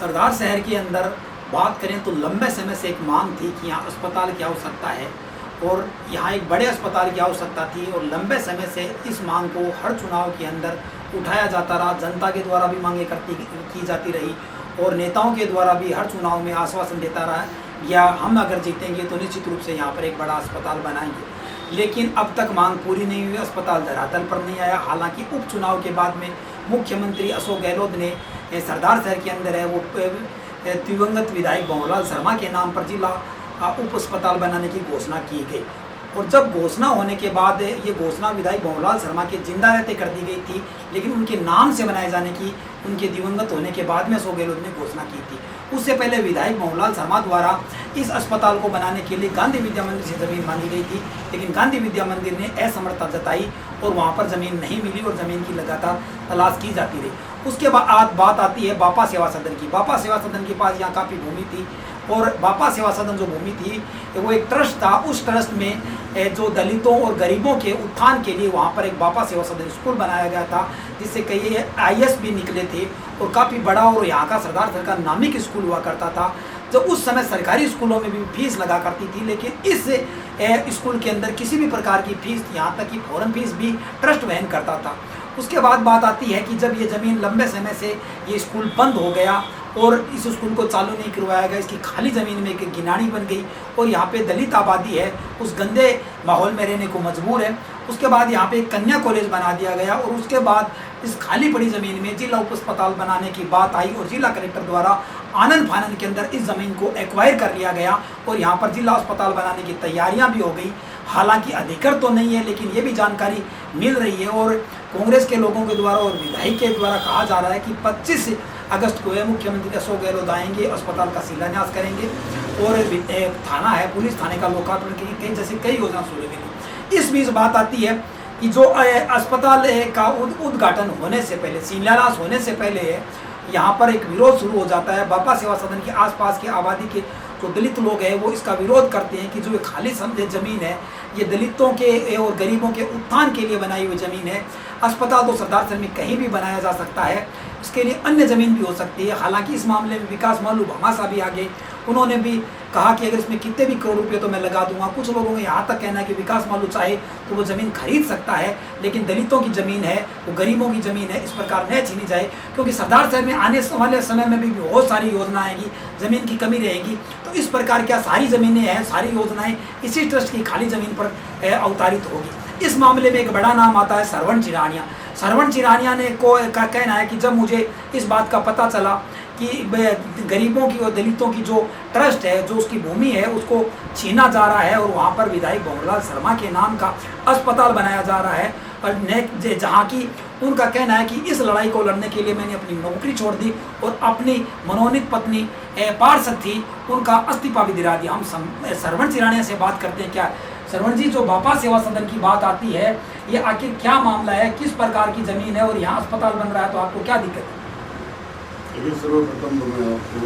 सरदार शहर के अंदर बात करें तो लंबे समय से एक मांग थी कि यहाँ अस्पताल की आवश्यकता है और यहाँ एक बड़े अस्पताल की आवश्यकता थी और लंबे समय से इस मांग को हर चुनाव के अंदर उठाया जाता रहा। जनता के द्वारा भी मांगे की जाती रही और नेताओं के द्वारा भी हर चुनाव में आश्वासन देता रहा या हम अगर जीतेंगे तो निश्चित रूप से यहाँ पर एक बड़ा अस्पताल बनाएंगे। लेकिन अब तक मांग पूरी नहीं हुई, अस्पताल धरातल पर नहीं आया। हालांकि उपचुनाव के बाद में मुख्यमंत्री अशोक गहलोत ने सरदार शहर के अंदर है वो दिवंगत विधायक भंवरलाल शर्मा के नाम पर जिला उप अस्पताल बनाने की घोषणा की गई। और जब घोषणा होने के बाद ये घोषणा विधायक भंवरलाल शर्मा के जिंदा रहते कर दी गई थी, लेकिन उनके नाम से बनाए जाने की उनके दिवंगत होने के बाद में अशोक गहलोत ने घोषणा की थी। उससे पहले विधायक भंवरलाल शर्मा द्वारा इस अस्पताल को बनाने के लिए गांधी विद्या मंदिर से ज़मीन मांगी गई थी, लेकिन गांधी विद्या मंदिर ने असमर्थता जताई और वहाँ पर ज़मीन नहीं मिली और ज़मीन की लगातार तलाश की जाती रही। उसके बाद बात आती है बापा सेवा सदन की। बापा सेवा सदन के पास यहाँ काफ़ी भूमि थी और बापा सेवा सदन जो भूमि थी वो एक ट्रस्ट था। उस ट्रस्ट में जो दलितों और गरीबों के उत्थान के लिए वहाँ पर एक बापा सेवा सदन स्कूल बनाया गया था, जिससे कई IAS भी निकले थे और काफ़ी बड़ा और यहाँ का सरदार शहर का नामिक स्कूल हुआ करता था। जो उस समय सरकारी स्कूलों में भी फीस लगा करती थी, लेकिन इस स्कूल के अंदर किसी भी प्रकार की फीस, यहाँ तक कि फॉरेन फीस भी ट्रस्ट वहन करता था। उसके बाद बात आती है कि जब ये ज़मीन लंबे समय से ये स्कूल बंद हो गया और इस स्कूल को चालू नहीं करवाया गया, इसकी खाली ज़मीन में एक गिनानी बन गई और यहाँ पे दलित आबादी है उस गंदे माहौल में रहने को मजबूर है। उसके बाद यहाँ पे एक कन्या कॉलेज बना दिया गया और उसके बाद इस खाली पड़ी ज़मीन में जिला उप अस्पताल बनाने की बात आई और जिला कलेक्टर द्वारा आनन फानन के अंदर इस ज़मीन को एक्वायर कर लिया गया और यहाँ पर जिला अस्पताल बनाने की तैयारियाँ भी हो गई। हालांकि अधिकृत तो नहीं है, लेकिन ये भी जानकारी मिल रही है और कांग्रेस के लोगों के द्वारा और विधायक के द्वारा कहा जा रहा है कि 25 अगस्त को मुख्यमंत्री अशोक गहलोत आएंगे, अस्पताल का शिलान्यास करेंगे और थाना है, पुलिस थाने का लोकार्पण करेंगे, जैसे कई योजना शुरू करेंगे। इस बीच बात आती है कि जो अस्पताल का उद्घाटन होने से पहले, शिलान्यास होने से पहले यहाँ पर एक विरोध शुरू हो जाता है। बापा सेवा सदन के आसपास की आबादी के जो दलित लोग हैं वो इसका विरोध करते हैं कि जो खाली ज़मीन है ये दलितों के और गरीबों के उत्थान के लिए बनाई हुई ज़मीन है। अस्पताल तो सरदार शहर में कहीं भी बनाया जा सकता है, इसके लिए अन्य ज़मीन भी हो सकती है। हालांकि इस मामले में विकास मालू भामाशाह भी आगे, उन्होंने भी कहा कि अगर इसमें कितने भी करोड़ रुपए तो मैं लगा दूंगा। कुछ लोगों का यहाँ तक कहना है कि विकास मालू चाहे तो वो ज़मीन खरीद सकता है, लेकिन दलितों की ज़मीन है, वो गरीबों की ज़मीन है, इस प्रकार न छीनी जाए, क्योंकि सरदार शहर में आने वाले समय में भी बहुत सारी योजना आएगी, ज़मीन की कमी रहेगी। तो इस प्रकार क्या सारी ज़मीनें हैं, सारी योजनाएँ इसी ट्रस्ट की खाली ज़मीन पर अवतारित होगी। इस मामले में एक बड़ा नाम आता है सरवण चिरानिया। सरवण चिरानिया ने का कहना है कि जब मुझे इस बात का पता चला कि गरीबों की और दलितों की जो ट्रस्ट है, जो उसकी भूमि है, उसको छीना जा रहा है और वहाँ पर विधायक भंवरलाल शर्मा के नाम का अस्पताल बनाया जा रहा है और जहाँ की उनका कहना है कि इस लड़ाई को लड़ने के लिए मैंने अपनी नौकरी छोड़ दी और अपनी मनोनीत पत्नी पार्षद थी उनका इस्तीफा भी दिला दिया। हम सरवण चिरानिया से बात करते हैं। क्या सरवण जी, जो बापा सेवा सदन की बात आती है, ये आखिर क्या मामला है, किस प्रकार की ज़मीन है और यहाँ अस्पताल बन रहा है, तो आपको क्या दिक्कत है? सर्वप्रथम तो मैं आपको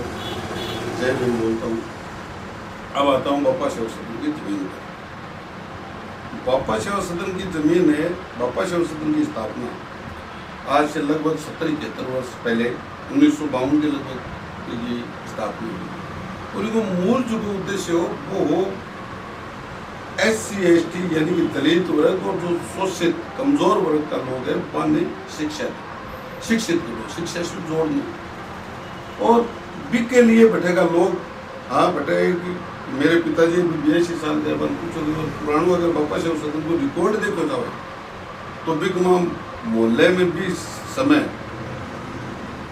जय हिंद बोलता हूँ। अब आता हूँ बापा सेवा सदन की जमीन पर। बापा सेवा सदन की जमीन है, बापा सेवा सदन की स्थापना आज से लगभग 70-71 वर्ष पहले 1952 के लगभग ये स्थापना हुई और इनको मूल जो उद्देश्य हो वो हो SC/ST यानी कि दलित वर्ग और जो शोषित कमजोर वर्ग का लोग है उन्हें शिक्षित करो, शिक्षा से जोड़ना और बी के लिए बैठेगा लोग। हाँ बैठे कि मेरे पिताजी भी 82 साल के बाद कुछ पुराणों अगर बापा सेवा सदन को रिकॉर्ड देखो जाओ तो भी मोहल्ले में भी समय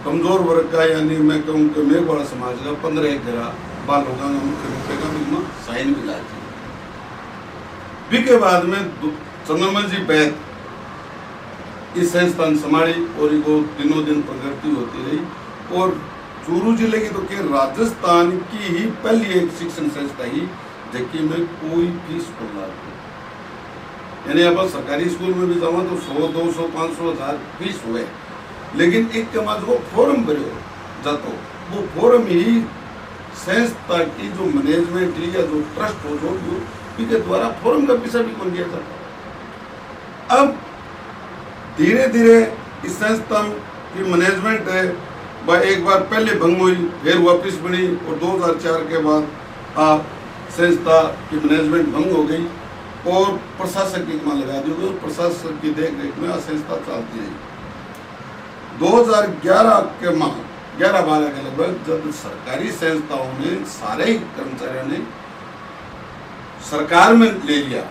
कमजोर वर्ग का यानी मैं कहूँ कि मेघवाड़ा समाज का 15 घर बाल होगा मुख्य रूप का भी साइन भी लाती बी के बाद में चंद्रमल जी बैद इस संस्थान संभाली और इनको दिनों दिन प्रगति होती रही और चूरू जिले की तो क्या राजस्थान की ही पहली एक शिक्षण संस्था ही जबकि में कोई फीस खुला यानी अब सरकारी स्कूल में भी जाओ तो 100, 200, 500, 1000 फीस हुए, लेकिन एक के बाद वो फॉर्म भरे जातो वो फॉर्म ही संस्था की जो मैनेजमेंट या जो ट्रस्ट हो जो के द्वारा फॉर्म का पैसा भी कौन दिया जाता। अब धीरे धीरे इस संस्था की मैनेजमेंट है वह एक बार पहले भंग हुई, फिर वापस बनी और 2004 के बाद संस्था की मैनेजमेंट भंग हो गई और प्रशासक की कमान लगा दी गई और प्रशासक की देख रेख में संस्था चलती रही। 2011 के माह 11-12 के लगभग जब सरकारी संस्थाओं में सारे ही कर्मचारियों ने सरकार में ले लिया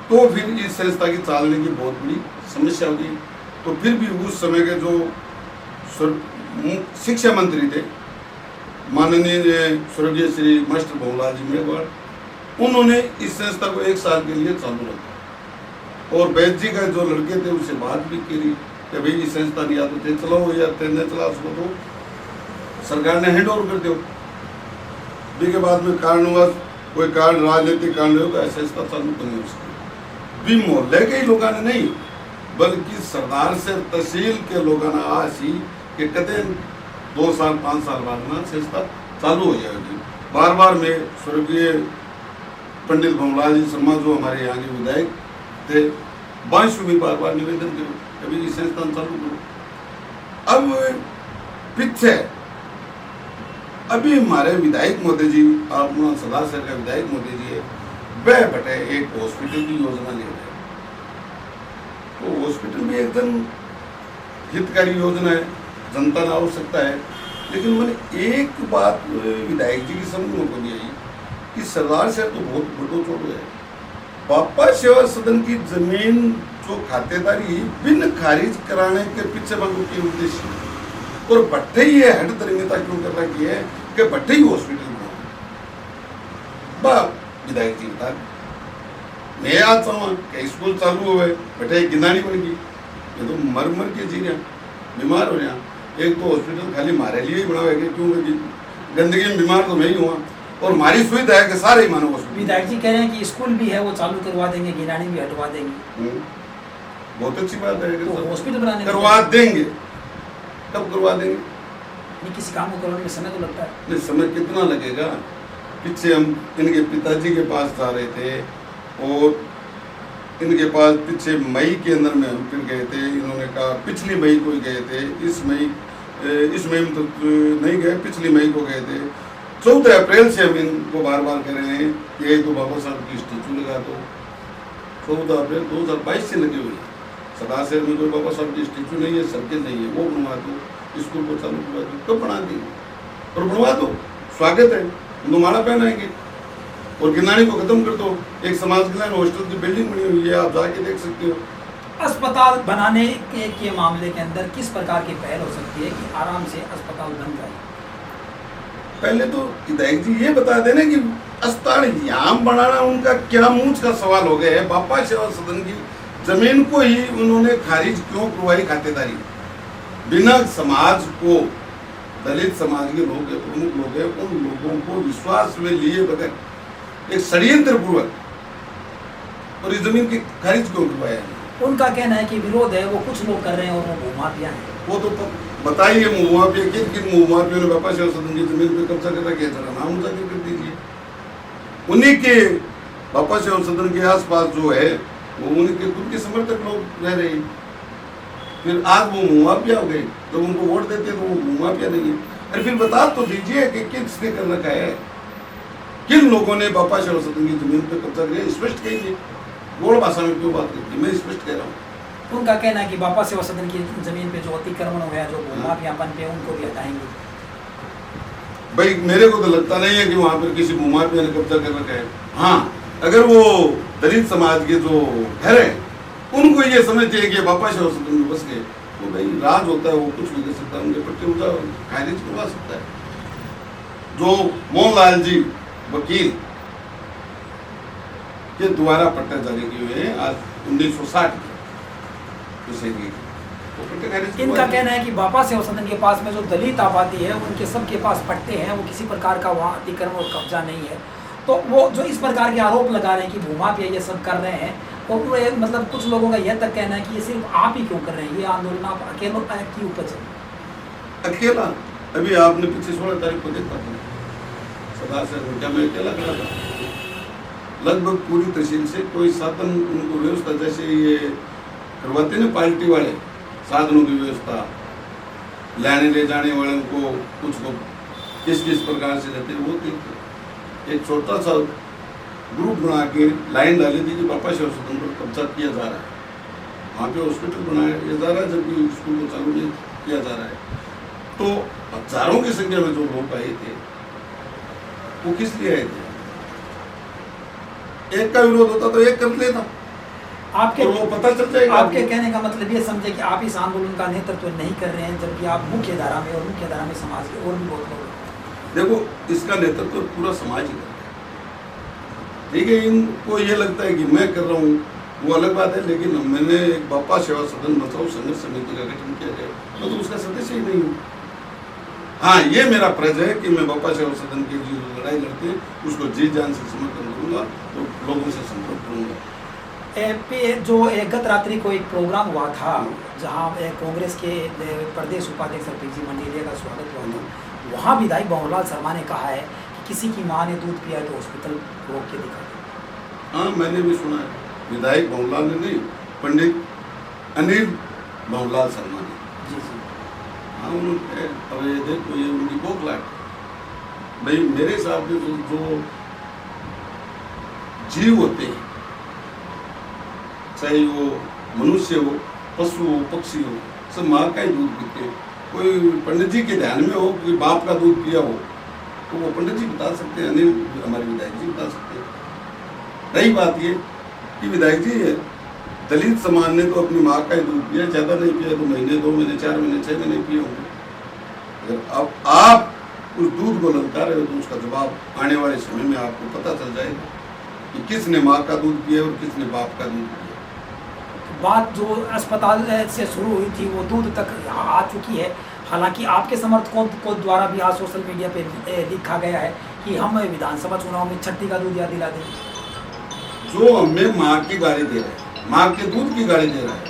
तो फिर इस संस्था की चलने की बहुत बड़ी समस्या होगी। तो फिर भी उस समय के जो शिक्षा मंत्री थे माननीय स्वर्गीय श्री मास्टर भंवरलाल जी मेघवाल, उन्होंने इस संस्था को 1 साल के लिए चालू रखा और वैद्य जी का जो लड़के थे उससे बात भी करी कि भाई इस संस्था नहीं या तो ते चलाओ या ते न चला, उसको तो सरकार ने हैंड ओवर कर दो। के बाद में कारणवश कोई कारण राजनीतिक कारण होगा संस्था चालू करनी हो सकती भी मोहल्ले के ही लोगों ने नहीं बल्कि सरदार से तहसील के लोगों ने आसी कि कते 2 साल 5 साल बाद में संस्था चालू हो जाएगी। बार बार में स्वर्गीय पंडित भंवरलाल जी शर्मा जो हमारे यहाँ के विधायक थे 22 भी बार बार निवेदन करो कभी इस संस्था चालू करो। अब पीछे अभी हमारे विधायक मोदी जी आप सरदार शहर का विधायक मोदी जी है वह बटे एक हॉस्पिटल की योजना ले रहे हैं। तो हॉस्पिटल भी एकदम हितकारी योजना है, जनता ने आवश्यकता है, लेकिन मैंने एक बात विधायक जी की समझ में को नहीं आई कि सरदार शहर तो बहुत बड़ो छोड़ो है। बापा सेवा सदन की जमीन जो खातेदारी बिन खारिज कराने के पीछे बाबू के उद्देश्य और भट्टे ये हट दरिंगता क्यों कर रहा है कि भट्टे ही हॉस्पिटल में विधायक जी बता मैं आज चाहूँ कि स्कूल चालू हुए भट्टे गिनानी बन गई, ये तो मर के जी रहा बीमार हो रहा। एक तो हॉस्पिटल खाली हमारे लिए ही बना हुआ है क्योंकि गंदगी में बीमार तो मैं ही हुआ और हमारी सुविधा है कि सारे ही मानो हॉस्पिटल। विधायक जी कह रहे हैं कि स्कूल भी है वो चालू करवा देंगे, गिनानी भी हटवा देंगे। बहुत अच्छी बात है तो हॉस्पिटल बनाने करवा देंगे, कब करवा देंगे? नहीं किसी काम को करवाने में समय तो लगता है। नहीं समय कितना लगेगा? पीछे हम इनके पिताजी के पास जा रहे थे और इनके पास पीछे मई के अंदर में हम फिर गए थे, इन्होंने कहा पिछली मई को ही गए थे, इस मई में तो नहीं गए, पिछली मई को गए थे। 14 अप्रैल से हम इनको बार बार कह रहे हैं कि ये तो बाबा साहब की स्टेचू लगा दो। 14 अप्रैल 2022 से लगे हुए। सरदार शहर में कोई बाबा साहब की स्टेचू नहीं है, सर्किल नहीं है, वो बनवा दो, स्कूल को चालू करवा दो, कब बना देंगे और बनवा दो, स्वागत है, माला पहनाएंगे और गिनानी को खत्म कर दो। एक समाज कल्याण हॉस्टल की बिल्डिंग बनी हुई है, आप जाके देख सकते हो। अस्पताल बनाने के मामले के अंदर किस प्रकार की पहल हो सकती है कि आराम से अस्पताल बन जाए? पहले तो विधायक जी ये बता देना कि अस्पताल यहाँ बनाना उनका क्या मूंछ का सवाल हो गया है। बापा सेवा सदन की जमीन को ही उन्होंने खारिज क्यों करवाई? खातेदारी बिना समाज को, दलित समाज के लोग प्रमुख लोग हैं, उन लोगों को विश्वास में लिए बगैर एक षड्यंत्र पूर्वक और इस जमीन की खारिज क्यों करवाया है? उनका कहना है कि विरोध है वो कुछ लोग कर रहे हैं और वो भूमाफिया है। वो तो बताइए मुआफिया किन मुआफियों ने बापा सेवा सदन की जमीन पे कब्जा कर रखा है, जरा नाम जाके कर दीजिए। उन्हीं के बापा सेवा सदन के आसपास जो है वो उनके खुद के समर्थक लोग रह रहे हैं। फिर आज वो मुआफिया हो गए, जब उनको वोट देते तो वो मुआफिया नहीं है। अरे फिर बता तो दीजिए कि किसने कर रखा है, किन लोगों ने बापा सेवा सदन की जमीन पे कब्जा किया, स्पष्ट कहिए। गोड़ भाषा में क्यों बात करती है? मैं स्पष्ट कह रहा हूँ। उनका कहना है कि बापा सेवा सदन की जमीन पे जो अतिक्रमण हुआ, जो भूमाफियापन पे, उनको भी हटाएंगे। भाई मेरे को तो लगता नहीं है कि वहाँ पर किसी भूमाफिया ने कब्जा कर रखा है। हाँ, अगर वो दलित समाज के जो घर है उनको ये समझते हैं कि बापा सेवा सदन में बस गए, तो भाई राज होता है, वो कुछ भी कर सकता है, उनके पट्टे उठा खारिज करवा सकता है। जो मोहनलाल जी वकील के द्वारा पट्टे जारी किए हुए हैं आज 1960 इनका कहना है कि बापा सेवा सदन के पास में जो दलित आबादी है उनके सबके पास पट्टे हैं, वो किसी प्रकार का वहाँ अतिक्रमण और कब्जा नहीं है। तो वो जो इस प्रकार के आरोप लगा रहे हैं कि भूमाफिया ये सब कर रहे हैं, और मतलब कुछ लोगों का यह तक कहना है कि ये सिर्फ आप ही क्यों कर रहे हैं, ये आंदोलन आप अकेले की उपज है। अकेला अभी आपने पिछले 16 तारीख को देखा था सरदार शहर क्या मैं अकेला खड़ा था? लगभग पूरी तहसील से कोई साधन उनको व्यवस्था जैसे ये करवाते ना पार्टी वाले साधनों की व्यवस्था, लाने ले जाने वाले को कुछ को किस प्रकार से रहते हैं वो देखते। एक छोटा सा ग्रुप बना के लाइन डाली थी कि बापा सेवा सदन पर कब्जा किया जा रहा है, वहाँ पे हॉस्पिटल बनाया जा रहा है जबकि स्कूल को चालू नहीं किया जा रहा है। तो हजारों की संख्या में जो लोग आए थे वो किस लिए आए थे? एक का विरोध होता तो एक कर लेता, आपके तो वो पता चल जाएगा। आपके कहने का मतलब ये समझे कि आप इस आंदोलन का नेतृत्व नहीं कर रहे हैं, जबकि आप मुख्य धारा में और मुख्य धारा में समाज के और भी बहुत लोग हैं। देखो इसका नेतृत्व पूरा समाज ही करता है, ठीक है। इनको ये लगता है कि मैं कर रहा हूँ वो अलग बात है, लेकिन मैंने एक बापा सेवा सदन बचाओ संघर्ष समिति का गठन किया गया, मैं तो उसका सदस्य ही नहीं हूँ। हाँ, ये मेरा प्रज है कि मैं बापा सेवा सदन की जो लड़ाई लड़ते हैं उसको जी जान से समर्थन करूँगा तो लोगों से संपर्क करूँगा। जो गत रात्रि को एक प्रोग्राम हुआ था जहां कांग्रेस के प्रदेश उपाध्यक्ष पीजी मंडेलिया का स्वागत हुआ था, वहां विधायक भंवरलाल शर्मा ने कहा है कि किसी की मां ने दूध पिया तो हॉस्पिटल रोक के दिखा दो। हाँ, मैंने भी सुना है, विधायक भंवरलाल ने नहीं, पंडित अनिल भंवरलाल शर्मा ने। जी जी। हाँ, उन्होंने अब ये देखो ये उनकी बोखलाहट भाई, मेरे हिसाब से जो जीव होते हैं, चाहे वो मनुष्य हो, पशु हो, पक्षी हो, सब माँ का ही दूध पीते हैं। कोई पंडित जी के ध्यान में हो कोई बाप का दूध पिया हो तो वो पंडित जी बता सकते हैं, अनिल हमारे विधायक जी बता सकते हैं। रही बात ये कि विधायक जी दलित समाज ने तो अपनी माँ का ही दूध पिया, ज़्यादा नहीं पिया तो महीने, 2 महीने, 4 महीने, 6 महीने पिए होंगे। अगर अब आप उस दूध को ललका रहे हो तो उसका जवाब आने वाले समय में आपको पता चल जाएगा कि किसने माँ का दूध पिया और किसने बाप का दूध पिया। बात जो अस्पताल से शुरू हुई थी वो दूध तक आ चुकी है। हालांकि आपके समर्थकों को द्वारा भी आज सोशल मीडिया पे लिखा गया है कि हम विधानसभा चुनाव में छठी का दूध याद दिला देंगे। जो हमें माँ की गाली दे रहा है, माँ के दूध की गाली दे रहा है,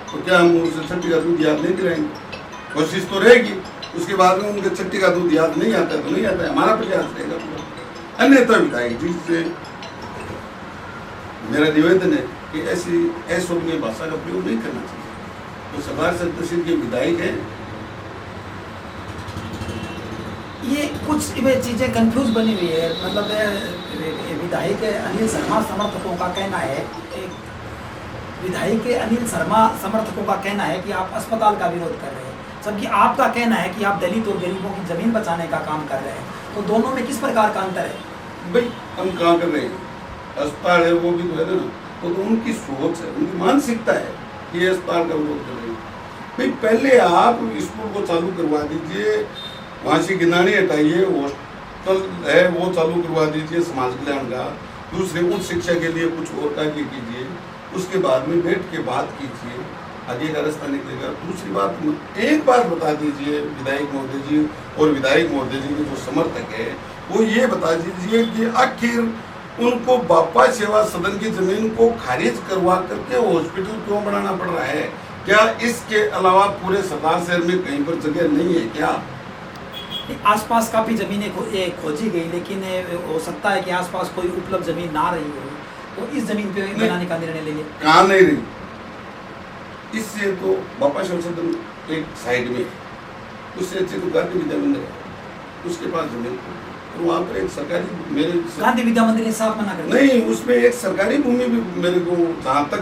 तो क्या हम उसे छठी का दूध याद नहीं दिलाएंगे? कोशिश तो रहेगी, उसके बाद में उनके छठी का दूध याद नहीं आता है तो नहीं आता है, हमारा प्रयास रहेगा पूरा। अन्यथा विधायक जी से मेरा निवेदन है कि ऐसी अशोभनीय भाषा का प्रयोग नहीं करना चाहिए। तो सरदार सत्तर सिंह के विधायक हैं, ये कुछ चीज़ें कंफ्यूज बनी हुई है। मतलब विधायक अनिल शर्मा समर्थकों का कहना है, विधायक अनिल शर्मा समर्थकों का कहना है कि आप अस्पताल का विरोध कर रहे हैं, जबकि आपका कहना है कि आप दलित और गरीबों की जमीन बचाने का काम कर रहे हैं। तो दोनों में किस प्रकार का अंतर है? भाई हम कहाँ कर रहे हैं? अस्पताल है वो भी तो है ना, वो तो उनकी सोच है, उनकी मानसिकता है कि अस्पताल का विरोध कर रहे हैं। भाई पहले आप स्कूल को चालू करवा दीजिए, वहाँ से गिनानी हटाइए, हॉस्टल है वो चालू करवा दीजिए समाज कल्याण का। दूसरे उच्च शिक्षा के लिए कुछ और कार्य कीजिए, उसके बाद में बैठ के बात कीजिए, आगे का रास्ता निकलेगा। दूसरी बात, एक बात बता दीजिए विधायक महोदय जी और विधायक महोदय जी के जो समर्थक है वो ये बता दीजिए कि आखिर उनको बापा सेवा सदन की जमीन को खारिज करवा करके हॉस्पिटल क्यों बनाना पड़ रहा है? क्या इसके अलावा पूरे सरदार शहर में कहीं पर जगह नहीं है क्या? आसपास काफी जमीनें खोजी गई, लेकिन हो सकता है कि आसपास कोई उपलब्ध जमीन ना रही हो, तो इस जमीन पे बनाने का निर्णय ले लिया। कहाँ नहीं रही, इससे तो बापा सेवा सदन एक साइड में, उससे अच्छे तो गांधी विद्या मंदिर है, उसके पास जमीन तो वहाँ पर एक सरकारी, मेरे गांधी विद्या मंदिर ने साफ मना कर दिया। नहीं, उसमें एक सरकारी भूमि भी मेरे को जहाँ तक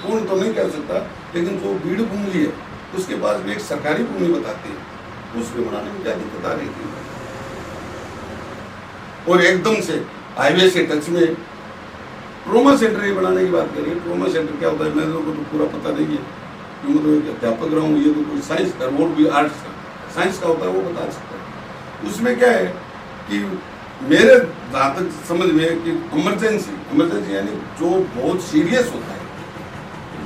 पूर्ण तो नहीं कह सकता, लेकिन जो भीड़ भूमि है उसके पास भी एक सरकारी भूमि बताती है, उसमें बनाने में क्या दिक्कत आ रही थी? और एकदम से हाईवे से टच में ट्रोमा सेंटर बनाने की बात करिए। ट्रोमा सेंटर क्या होता है मेरे को तो पूरा पता नहीं है, मतलब अध्यापक रहा हूँ, ये तो कोई साइंस का वो भी आर्ट्स का साइंस का होता है, वो बता सकता है। उसमें क्या है कि मेरे जहाँ तक समझ में है कि इमरजेंसी यानी जो बहुत सीरियस होता है,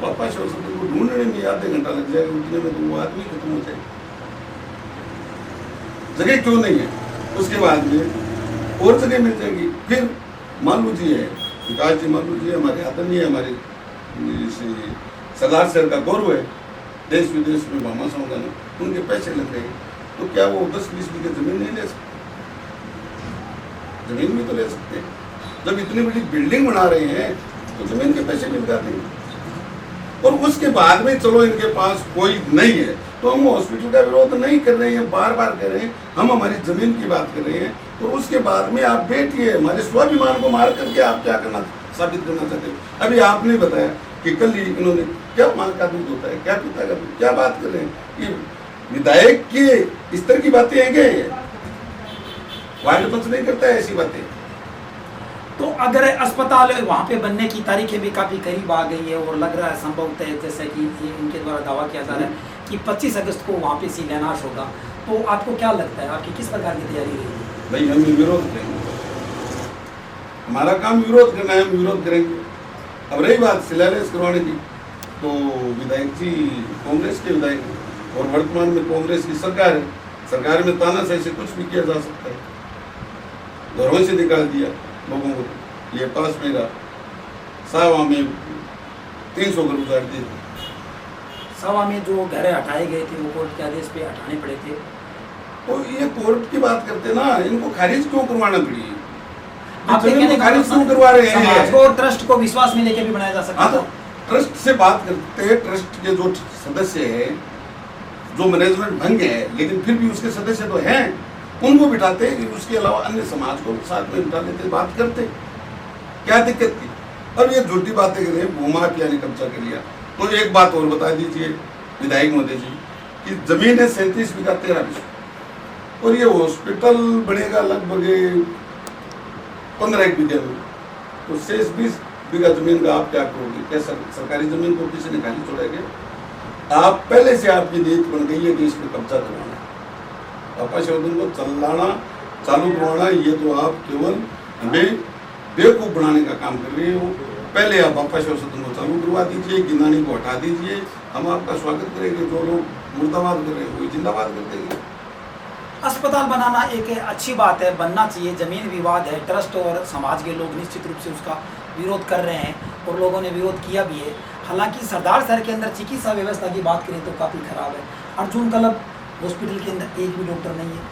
बापा सेवा सदन को ढूंढने में आधे घंटा लग जाएगा, उतने में तो वो आदमी खत्म हो जाएगा। जगह क्यों नहीं है? उसके बाद में और जगह मिल जाएगी। फिर मालू जी है, विकास जी मालू जी हमारे आदरणीय, हमारे सरदार शहर का गौरव है, देश विदेश में भामाशाह होगा ना, उनके पैसे लग गए, तो क्या वो 10-20 बीघे जमीन नहीं ले सकते? जमीन भी तो ले सकते हैं। जब इतनी बड़ी बिल्डिंग बना रहे हैं तो जमीन के पैसे मिल जाते हैं। और उसके बाद में चलो इनके पास कोई नहीं है तो हम हॉस्पिटल का विरोध नहीं कर रहे हैं, बार बार कर रहे हैं, हम हमारी जमीन की बात कर रहे हैं। तो उसके बाद में आप बैठिए, हमारे स्वाभिमान को मार करके आप क्या करना साबित करना चाहते हो। अभी आपने बताया कि कल ही इन्होंने क्या मां का दूध होता है, क्या पिता का दूध, क्या बात कर रहे हैं। ये विधायक के स्तर की बातें हैं क्या? ये वार्ड पंच नहीं करता है ऐसी बातें। तो अगर अस्पताल वहाँ पे बनने की तारीखें भी काफ़ी करीब आ गई है और लग रहा है संभवतः जैसे कि ये इनके द्वारा दावा किया जा रहा है कि 25 अगस्त को वहाँ पे शिलान्यास होगा, तो आपको क्या लगता है, आपकी किस प्रकार की तैयारी रहेगी? भाई हम विरोध करेंगे, हमारा काम विरोध करना है, हम विरोध करेंगे। अब रही बात शिलान्यास करवाने की, तो विधायक जी कांग्रेस के विधायक और वर्तमान में कांग्रेस की सरकार है, सरकार में तानाशाही से कुछ भी किया जा सकता है। घरों से निकाल दिया लोगों को, ये पास मेरा सावा में 300 घर उजाड़ दिए। सभा में जो घर हटाए गए थे वो कोर्ट के आदेश पे हटाने पड़े थे। तो ये कोर्ट की बात करते ना, इनको खारिज क्यों करवाना पड़ी? आप जमीन को खारिज क्यों करवा रहे हैं? समाज को और ट्रस्ट को विश्वास में लेके भी बनाया जा सकता है। तो ट्रस्ट से बात करते हैं, ट्रस्ट के जो सदस्य है, जो मैनेजमेंट भंग है, लेकिन फिर भी उसके सदस्य तो हैं, उनको बिठाते हैं। उसके अलावा अन्य समाज को साथ में बिठा लेते, बात करते, क्या दिक्कत थी? अब ये झूठी बातें कर रहे हैं, भूमाफिया ने कब्जा कर लिया। तो एक बात और बता दीजिए विधायक महोदय जी कि जमीन है 37 बीघा 13 बीघा और ये हॉस्पिटल बनेगा लगभग 15 बीघे में, तो 20 बीघा जमीन का आप क्या करोगे? क्या सरकारी जमीन को किसी ने खाली छोड़ेंगे? आप पहले से आपकी नीति बन गई है कि इस पर कब्जा करवाना, पापा शोधन को चलाना चालू करवाना। ये तो आप केवल हमें बेवकूफ बनाने का काम कर रहे हो। पहले आप बापा शोधन को चालू करवा दीजिए, गिनानी को हटा दीजिए, हम आपका स्वागत करेंगे। जो लोग मुर्दाबाद कर रहे हैं वो जिंदाबाद कर देंगे। अस्पताल बनाना एक अच्छी बात है, बनना चाहिए। जमीन विवाद है, ट्रस्ट और समाज के लोग निश्चित रूप से उसका विरोध कर रहे हैं और लोगों ने विरोध किया भी है। हालांकि सरदार शहर के अंदर चिकित्सा व्यवस्था की बात करें तो काफ़ी खराब है। अर्जुन क्लब हॉस्पिटल के अंदर एक भी डॉक्टर नहीं है,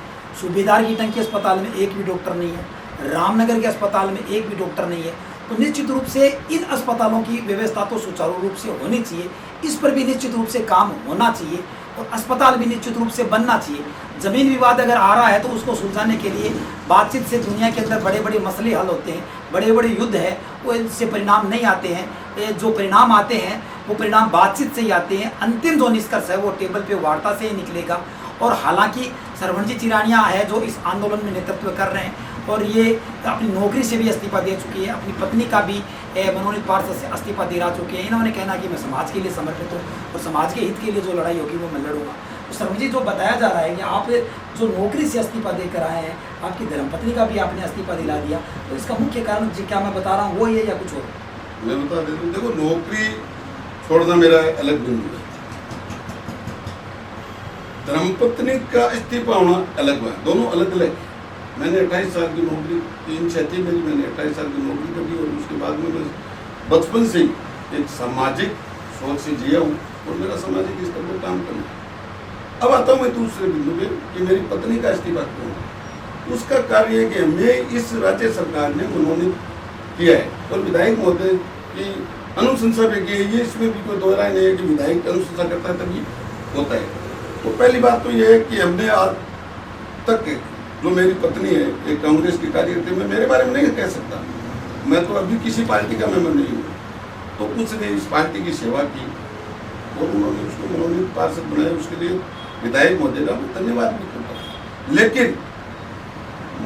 सूबेदार की टंकी अस्पताल में एक भी डॉक्टर नहीं है, रामनगर के अस्पताल में एक भी डॉक्टर नहीं है। तो निश्चित रूप से इन अस्पतालों की व्यवस्था तो सुचारू रूप से होनी चाहिए, इस पर भी निश्चित रूप से काम होना चाहिए और अस्पताल भी निश्चित रूप से बनना चाहिए। ज़मीन विवाद अगर आ रहा है तो उसको सुलझाने के लिए बातचीत से दुनिया के अंदर बड़े बड़े मसले हल होते हैं, बड़े बड़े युद्ध है वो इससे परिणाम नहीं आते हैं। जो परिणाम आते हैं वो परिणाम बातचीत से ही आते हैं। अंतिम जो निष्कर्ष है वो टेबल पे वार्ता से ही निकलेगा। और हालांकि सरवण जी चिरानिया है जो इस आंदोलन में नेतृत्व कर रहे हैं और ये अपनी नौकरी से भी इस्तीफा दे चुकी है, अपनी पत्नी का भी मनोनीत पार्षद से इस्तीफा दे चुके हैं। इन्होंने कहना कि मैं समाज के लिए समर्पित हूँ और समाज के हित के लिए जो लड़ाई होगी वो मैं लड़ूंगा। तो सरवण जी जो बताया जा रहा है कि आप जो नौकरी से इस्तीफा देकर आए हैं, आपकी धर्मपत्नी का भी आपने इस्तीफा दिला दिया, तो इसका मुख्य कारण जी क्या मैं बता रहा हूँ वो ये या कुछ और? मैं बता देता हूँ, देखो नौकरी छोड़ना मेरा अलग बिंदु है, धर्मपत्नी का इस्तीफा होना अलग है, दोनों अलग अलग। मैंने 28 साल की नौकरी, 3 में मैंने 28 साल की नौकरी करी और उसके बाद में मैं बचपन से ही एक सामाजिक सोच से जिया हूँ और मेरा सामाजिक स्तर पर काम करना। अब आता हूँ मैं दूसरे बिंदु पे कि मेरी पत्नी का इस्तीफा क्यों। उसका कार्य है कि हमें इस राज्य सरकार ने मनोनीत किया है और विधायक महोदय की अनुशंसा भी की है। ये इसमें भी कोई दोहराई नहीं है कि विधायक अनुशंसा करता है तभी होता है। तो पहली बात तो ये है कि हमने आज तक जो मेरी पत्नी है एक कांग्रेस की कार्यकर्ता, मैं मेरे बारे में नहीं कह सकता, मैं तो अभी किसी पार्टी का मेंबर नहीं हूँ। तो उसने इस पार्टी की सेवा की और उन्होंने उसको मनोनीत पार्षद बनाया, उसके लिए विधायक महोदय का मैं धन्यवाद भी करता हूँ। लेकिन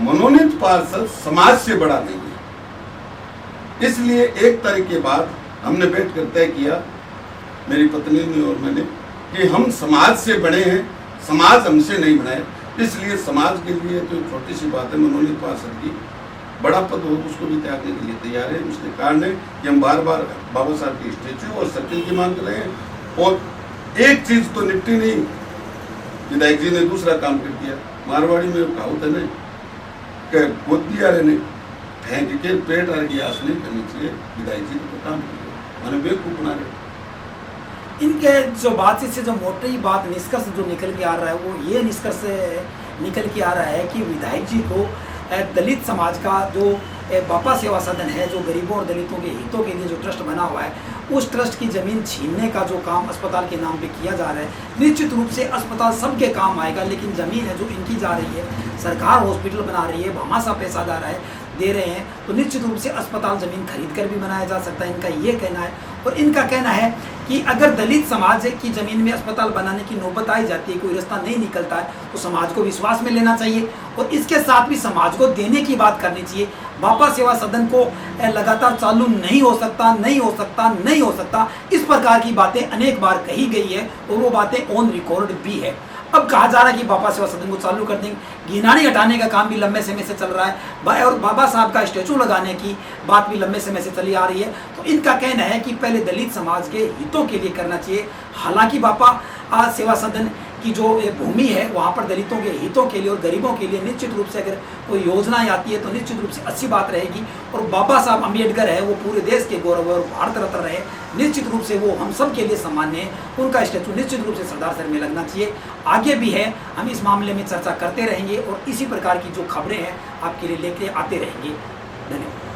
मनोनीत पार्षद समाज से बड़ा नहीं है, इसलिए 1 तारीख के बाद हमने बैठ कर तय किया, मेरी पत्नी ने और मैंने, कि हम समाज से बड़े हैं, समाज हमसे नहीं बनाए। इसलिए समाज के लिए तो छोटी सी बात है, मनोनीत पार्षद की बड़ा पद हो उसको भी त्यागने के लिए तैयार है। उसके कारण है कि हम बार बार बाबा साहब की स्टेच्यू और सर्किल की मांग कर रहे हैं और एक चीज तो निपटी नहीं, विधायक जी ने दूसरा काम कर दिया। मारवाड़ी में कहावत है ना, गोदी आ रहे ने फेंक के पेट आ रही आस नहीं करनी चाहिए। विधायक जी ने तो काम किया, मैंने बेवकूफ बना रहे। इनके जो बातचीत से जो मोटी बात निष्कर्ष जो निकल के आ रहा है वो ये निष्कर्ष निकल के आ रहा है कि विधायक जी को दलित समाज का जो बापा सेवा सदन है, जो गरीबों और दलितों के हितों के लिए जो ट्रस्ट बना हुआ है, उस ट्रस्ट की ज़मीन छीनने का जो काम अस्पताल के नाम पे किया जा रहा है, निश्चित रूप से अस्पताल सबके काम आएगा, लेकिन ज़मीन है जो इनकी जा रही है, सरकार हॉस्पिटल बना रही है, भामाशाह पैसा दे रहे हैं, तो निश्चित रूप से अस्पताल ज़मीन खरीद कर भी बनाया जा सकता है, इनका ये कहना है। और इनका कहना है कि अगर दलित समाज की ज़मीन में अस्पताल बनाने की नौबत आई जाती है, कोई रास्ता नहीं निकलता है, तो समाज को विश्वास में लेना चाहिए और इसके साथ भी समाज को देने की बात करनी चाहिए। बापा सेवा सदन को लगातार चालू नहीं हो सकता, नहीं हो सकता, नहीं हो सकता, इस प्रकार की बातें अनेक बार कही गई है और वो बातें ऑन रिकॉर्ड भी है। अब कहा जा रहा है कि बाबा सेवा सदन को चालू कर देंगे, गिनानी हटाने का काम भी लंबे समय से चल रहा है और बाबा साहब का स्टैचू लगाने की बात भी लंबे समय से चली आ रही है। तो इनका कहना है कि पहले दलित समाज के हितों के लिए करना चाहिए। हालांकि बाबा सेवा सदन की जो भूमि है वहाँ पर दलितों के हितों के लिए और गरीबों के लिए निश्चित रूप से अगर कोई योजना आती है तो निश्चित रूप से अच्छी बात रहेगी। और बाबा साहब अम्बेडकर है वो पूरे देश के गौरव और भारत रत्न रहे, निश्चित रूप से वो हम सब के लिए सामान्य है, उनका स्टैचू निश्चित रूप से सरदार सर में लगना चाहिए। आगे भी है, हम इस मामले में चर्चा करते रहेंगे और इसी प्रकार की जो खबरें हैं आपके लिए लेके आते रहेंगे। धन्यवाद।